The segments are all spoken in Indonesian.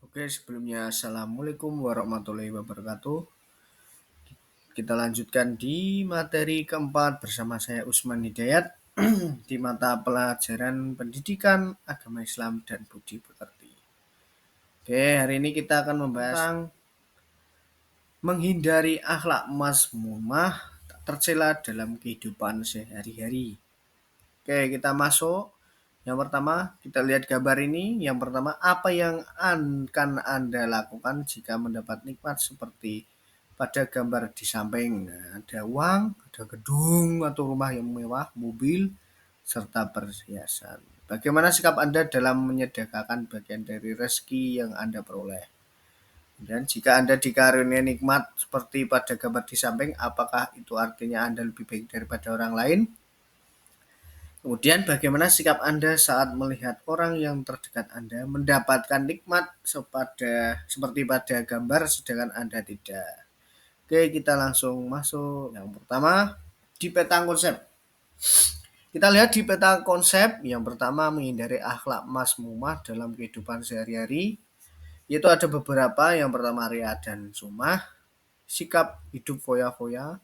Oke, sebelumnya Assalamualaikum warahmatullahi wabarakatuh. Kita lanjutkan di materi keempat bersama saya Usman Hidayat di mata pelajaran Pendidikan Agama Islam dan Budi Pekerti. Oke, hari ini kita akan membahas tentang menghindari akhlak mazmumah tak tercela dalam kehidupan sehari-hari. Oke, kita masuk. Yang pertama, kita lihat gambar ini. Yang pertama, apa yang akan Anda lakukan jika mendapat nikmat seperti pada gambar di samping? Nah, ada uang, ada gedung atau rumah yang mewah, mobil, serta perhiasan. Bagaimana sikap Anda dalam menyedekahkan bagian dari rezeki yang Anda peroleh? Dan jika Anda dikaruniai nikmat seperti pada gambar di samping, apakah itu artinya Anda lebih baik daripada orang lain? Kemudian bagaimana sikap Anda saat melihat orang yang terdekat Anda mendapatkan nikmat seperti pada gambar sedangkan Anda tidak? Oke, kita langsung masuk. Yang pertama, di peta konsep. Kita lihat di peta konsep yang pertama menghindari akhlak mazmumah dalam kehidupan sehari-hari. Yaitu ada beberapa, yang pertama ria dan sumah, sikap hidup foya-foya,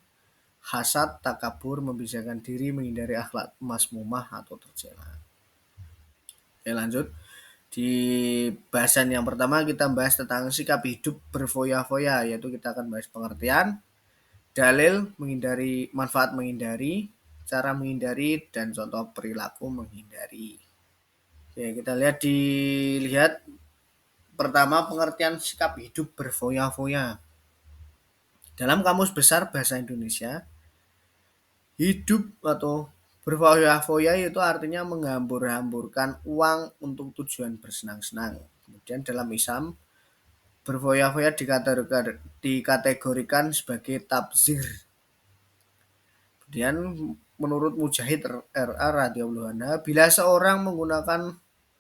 hasad, takabur, membicarakan diri, menghindari akhlak mazmumah atau tercela. Oke, lanjut. Di bahasan yang pertama kita bahas tentang sikap hidup berfoya-foya, yaitu kita akan bahas pengertian, dalil, menghindari, manfaat menghindari, cara menghindari, dan contoh perilaku menghindari. Oke, kita dilihat pertama pengertian sikap hidup berfoya-foya. Dalam Kamus Besar Bahasa Indonesia, hidup atau berfoya-foya itu artinya menghambur-hamburkan uang untuk tujuan bersenang-senang. Kemudian dalam Islam, berfoya-foya dikategorikan sebagai tabzir. Kemudian menurut Mujahid R.A. radhiyallahu anhu, bila seorang menggunakan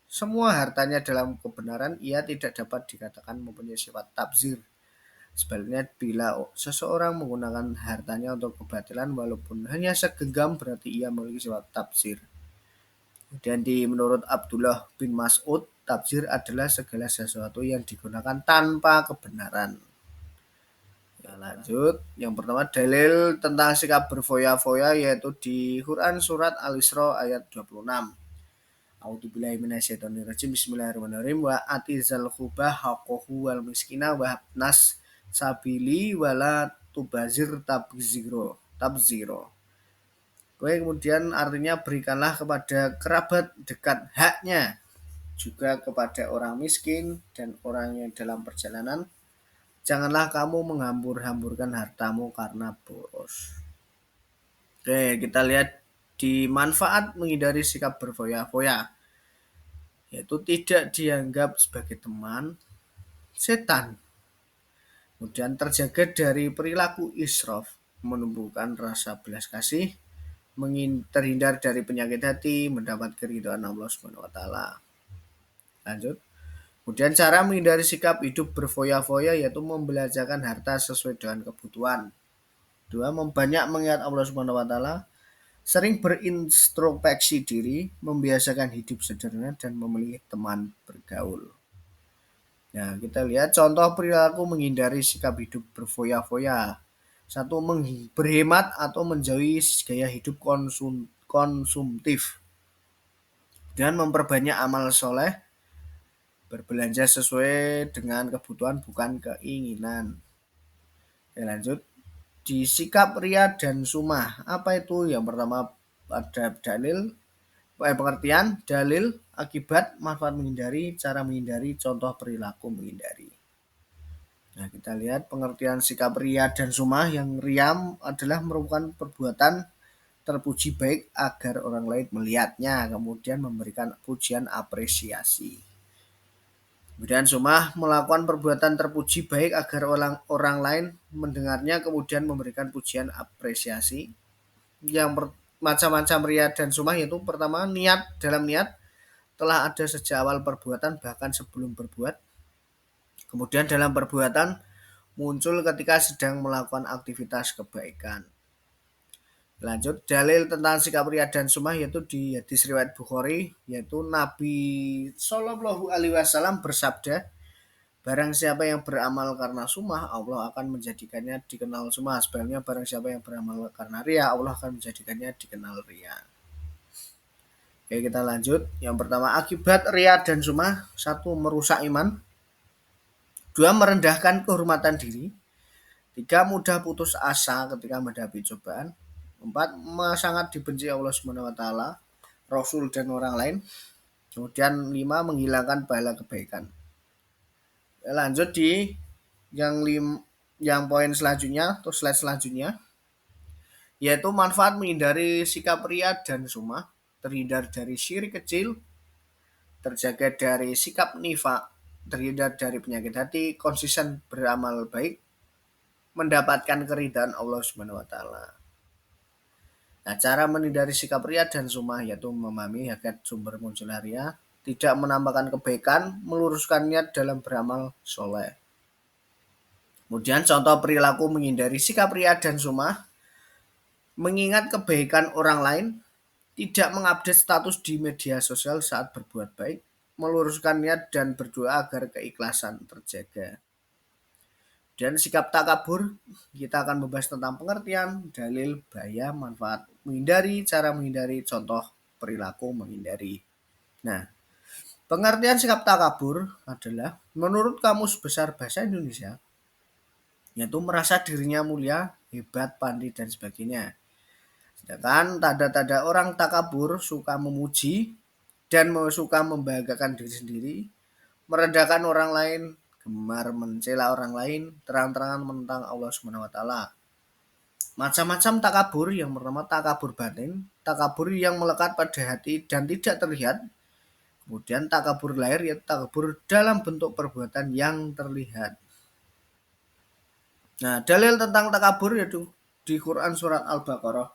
semua hartanya dalam kebenaran, ia tidak dapat dikatakan mempunyai sifat tabzir. Sebaliknya, bila seseorang menggunakan hartanya untuk kebatilan walaupun hanya segenggam, berarti ia memiliki sifat tabzir. Kemudian menurut Abdullah bin Mas'ud, tabzir adalah segala sesuatu yang digunakan tanpa kebenaran. Ya, lanjut. Yang pertama, dalil tentang sikap berfoya-foya yaitu di Quran surat Al-Isra ayat 26. A'udzubillahi minasyaitonirrajim. Bismillahirrahmanirrahim. Wa atizal khubah haqqahu wal miskina wa nas sabili wala tubazir tabziro. Kemudian artinya berikanlah kepada kerabat dekat haknya, juga kepada orang miskin dan orang yang dalam perjalanan. Janganlah kamu menghambur-hamburkan hartamu karena boros. Oke, kita lihat di manfaat menghindari sikap berfoya-foya, yaitu tidak dianggap sebagai teman setan. Kemudian terjaga dari perilaku israf, menumbuhkan rasa belas kasih, terhindar dari penyakit hati, mendapat keridhaan Allah Subhanahu wa taala. Lanjut. Kemudian cara menghindari sikap hidup berfoya-foya yaitu membelanjakan harta sesuai dengan kebutuhan. Dua, membanyak mengingat Allah Subhanahu wa taala, sering berintrospeksi diri, membiasakan hidup sederhana dan memilih teman bergaul. Nah, kita lihat contoh perilaku menghindari sikap hidup berfoya-foya. Satu, berhemat atau menjauhi gaya hidup konsumtif. Dan memperbanyak amal soleh, berbelanja sesuai dengan kebutuhan bukan keinginan. Oke, lanjut. Di sikap ria dan sumah, apa itu? Yang pertama ada dalil, pengertian, dalil, akibat, manfaat menghindari, cara menghindari, contoh perilaku menghindari. Nah, kita lihat pengertian sikap ria dan sumah. Yang riam adalah merupakan perbuatan terpuji baik agar orang lain melihatnya, kemudian memberikan pujian apresiasi. Kemudian sumah melakukan perbuatan terpuji baik agar orang lain mendengarnya, kemudian memberikan pujian apresiasi. Yang macam-macam ria dan sumah yaitu pertama niat, dalam niat telah ada sejak awal perbuatan bahkan sebelum berbuat. Kemudian dalam perbuatan muncul ketika sedang melakukan aktivitas kebaikan. Lanjut, dalil tentang sikap ria dan sumah yaitu di hadis riwayat Bukhari, yaitu Nabi Shallallahu Alaihi Wasallam bersabda, Barang siapa yang beramal karena sumah, Allah akan menjadikannya dikenal sumah. Sebaliknya barang siapa yang beramal karena ria, Allah akan menjadikannya dikenal ria. Oke, kita lanjut. Yang pertama, akibat ria dan sumah. Satu, merusak iman. Dua, merendahkan kehormatan diri. Tiga, mudah putus asa ketika menghadapi cobaan. Empat, sangat dibenci Allah Subhanahu wa taala, Rasul dan orang lain. Kemudian lima, menghilangkan pahala kebaikan. Lanjut di yang yang poin selanjutnya atau slide selanjutnya, yaitu manfaat menghindari sikap ria dan sumah, terhindar dari syirik kecil, terjaga dari sikap nifak, terhindar dari penyakit hati, konsisten beramal baik, mendapatkan keridhaan Allah Subhanahu wa taala. Nah, cara menghindari sikap ria dan sumah yaitu memahami hakikat sumber munculnya ria, tidak menambahkan kebaikan, meluruskan niat dalam beramal soleh. Kemudian contoh perilaku menghindari sikap ria dan sumah, mengingat kebaikan orang lain, tidak mengupdate status di media sosial saat berbuat baik, meluruskan niat dan berdoa agar keikhlasan terjaga. Dan sikap takabur, kita akan membahas tentang pengertian, dalil, bahaya, manfaat, menghindari, cara menghindari, contoh perilaku menghindari. Nah, pengertian sikap takabur adalah menurut Kamus Besar Bahasa Indonesia, yaitu merasa dirinya mulia, hebat, pandai, dan sebagainya. Sedangkan tanda-tanda orang takabur suka memuji dan suka membanggakan diri sendiri, merendahkan orang lain, gemar mencela orang lain, terang-terangan menentang Allah Subhanahu wa taala. Macam-macam takabur. Yang pertama takabur batin, takabur yang melekat pada hati dan tidak terlihat. Kemudian takabur lahir yaitu takabur dalam bentuk perbuatan yang terlihat. Nah, dalil tentang takabur yaitu di Quran surat Al-Baqarah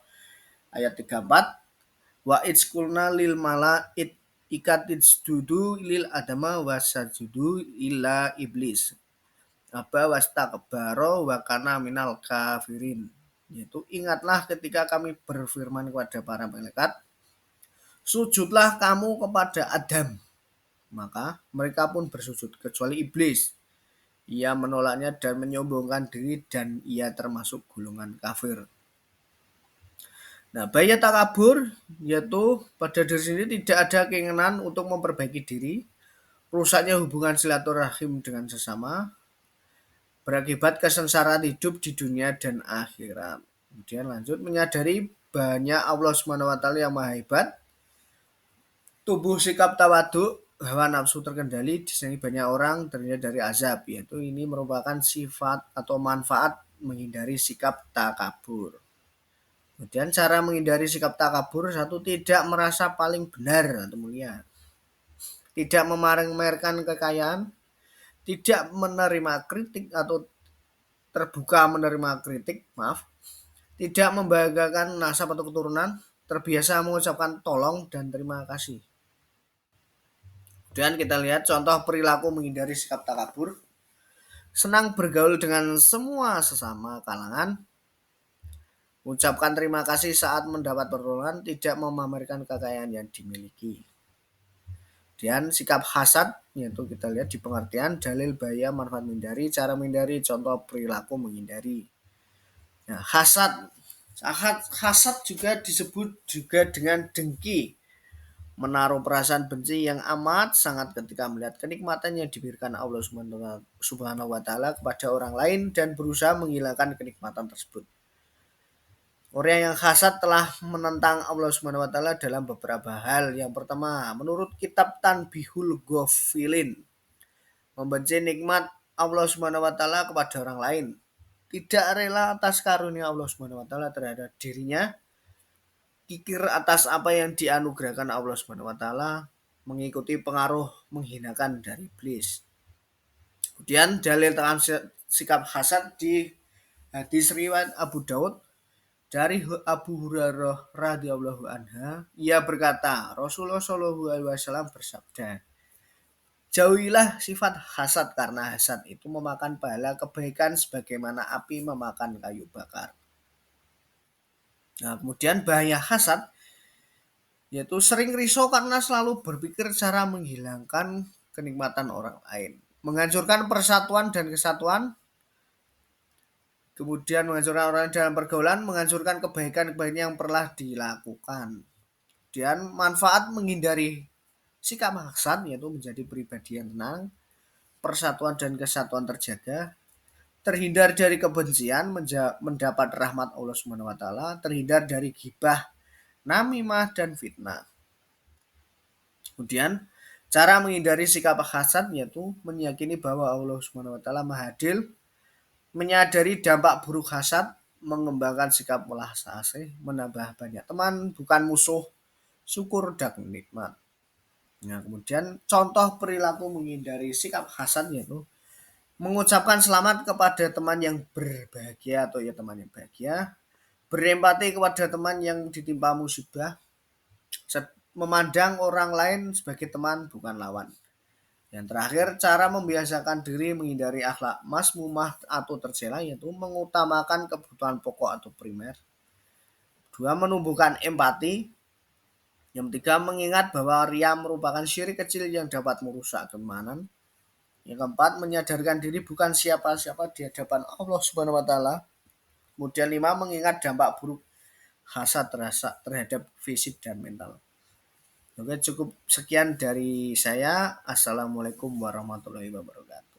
ayat 34, wa idzkulna lil mala'it ikatitsjudu lil adama wasajudu illa iblis aba wastakbaro wa kana minal kafirin. Yaitu ingatlah ketika kami berfirman kepada para malaikat, sujudlah kamu kepada Adam, maka mereka pun bersujud kecuali iblis. Ia menolaknya dan menyombongkan diri dan ia termasuk golongan kafir. Nah, bahaya takabur yaitu pada diri sendiri tidak ada keinginan untuk memperbaiki diri, rusaknya hubungan silaturahim dengan sesama, berakibat kesengsaraan hidup di dunia dan akhirat. Kemudian lanjut, menyadari banyak Allah Subhanahu wa taala yang maha hebat, tubuh sikap tawaduk, hawa nafsu terkendali, di sini banyak orang terhindar dari azab, yaitu ini merupakan sifat atau manfaat menghindari sikap takabur. Kemudian cara menghindari sikap takabur, satu, tidak merasa paling benar atau mulia, tidak memamerkan kekayaan, tidak menerima kritik atau terbuka menerima kritik, maaf, tidak membanggakan nasab atau keturunan, terbiasa mengucapkan tolong dan terima kasih. Dan kita lihat contoh perilaku menghindari sikap takabur, senang bergaul dengan semua sesama kalangan, ucapkan terima kasih saat mendapat pertolongan, tidak memamerkan kekayaan yang dimiliki. Dan sikap hasad, yaitu kita lihat di pengertian, dalil, bahaya, manfaat menghindari, cara menghindari, contoh perilaku menghindari. Nah, hasad juga disebut juga dengan dengki, menaruh perasaan benci yang amat sangat ketika melihat kenikmatan yang diberikan Allah Subhanahu wa taala kepada orang lain dan berusaha menghilangkan kenikmatan tersebut. Orang yang hasad telah menentang Allah Subhanahu wa taala dalam beberapa hal. Yang pertama, menurut kitab Tanbihul Ghafilin, membenci nikmat Allah Subhanahu wa taala kepada orang lain, tidak rela atas karunia Allah Subhanahu wa taala terhadap dirinya, kikir atas apa yang dianugerahkan Allah Subhanahu wa taala, mengikuti pengaruh menghinakan dari iblis. Kemudian dalil tentang sikap hasad di hadis riwayat Abu Daud dari Abu Hurairah radhiyallahu anha, ia berkata, Rasulullah shallallahu alaihi wasallam bersabda, jauhilah sifat hasad karena hasad itu memakan pahala kebaikan sebagaimana api memakan kayu bakar. Nah, kemudian bahaya hasad yaitu sering risau karena selalu berpikir cara menghilangkan kenikmatan orang lain, menghancurkan persatuan dan kesatuan, kemudian menghancurkan orang dalam pergaulan, menghancurkan kebaikan-kebaikan yang pernah dilakukan. Dan manfaat menghindari sikap hasad yaitu menjadi pribadi yang tenang, persatuan dan kesatuan terjaga, terhindar dari kebencian, mendapat rahmat Allah Subhanahu wa taala, terhindar dari ghibah, namimah dan fitnah. Kemudian cara menghindari sikap hasad yaitu meyakini bahwa Allah Subhanahu wa taala Maha Adil, menyadari dampak buruk hasad, mengembangkan sikap welas asih, menambah banyak teman, bukan musuh, syukur dan nikmat. Nah, kemudian contoh perilaku menghindari sikap hasad yaitu mengucapkan selamat kepada teman yang berbahagia atau ya teman yang bahagia, berempati kepada teman yang ditimpa musibah, memandang orang lain sebagai teman bukan lawan. Yang terakhir, cara membiasakan diri menghindari akhlak masmumah atau tercela yaitu mengutamakan kebutuhan pokok atau primer. Dua, menumbuhkan empati. Yang ketiga, mengingat bahwa ria merupakan syirik kecil yang dapat merusak keimanan. Yang keempat, menyadarkan diri bukan siapa-siapa di hadapan Allah Subhanahu wa taala. Kemudian lima, mengingat dampak buruk hasad terhadap fisik dan mental. Oke, cukup sekian dari saya. Assalamualaikum warahmatullahi wabarakatuh.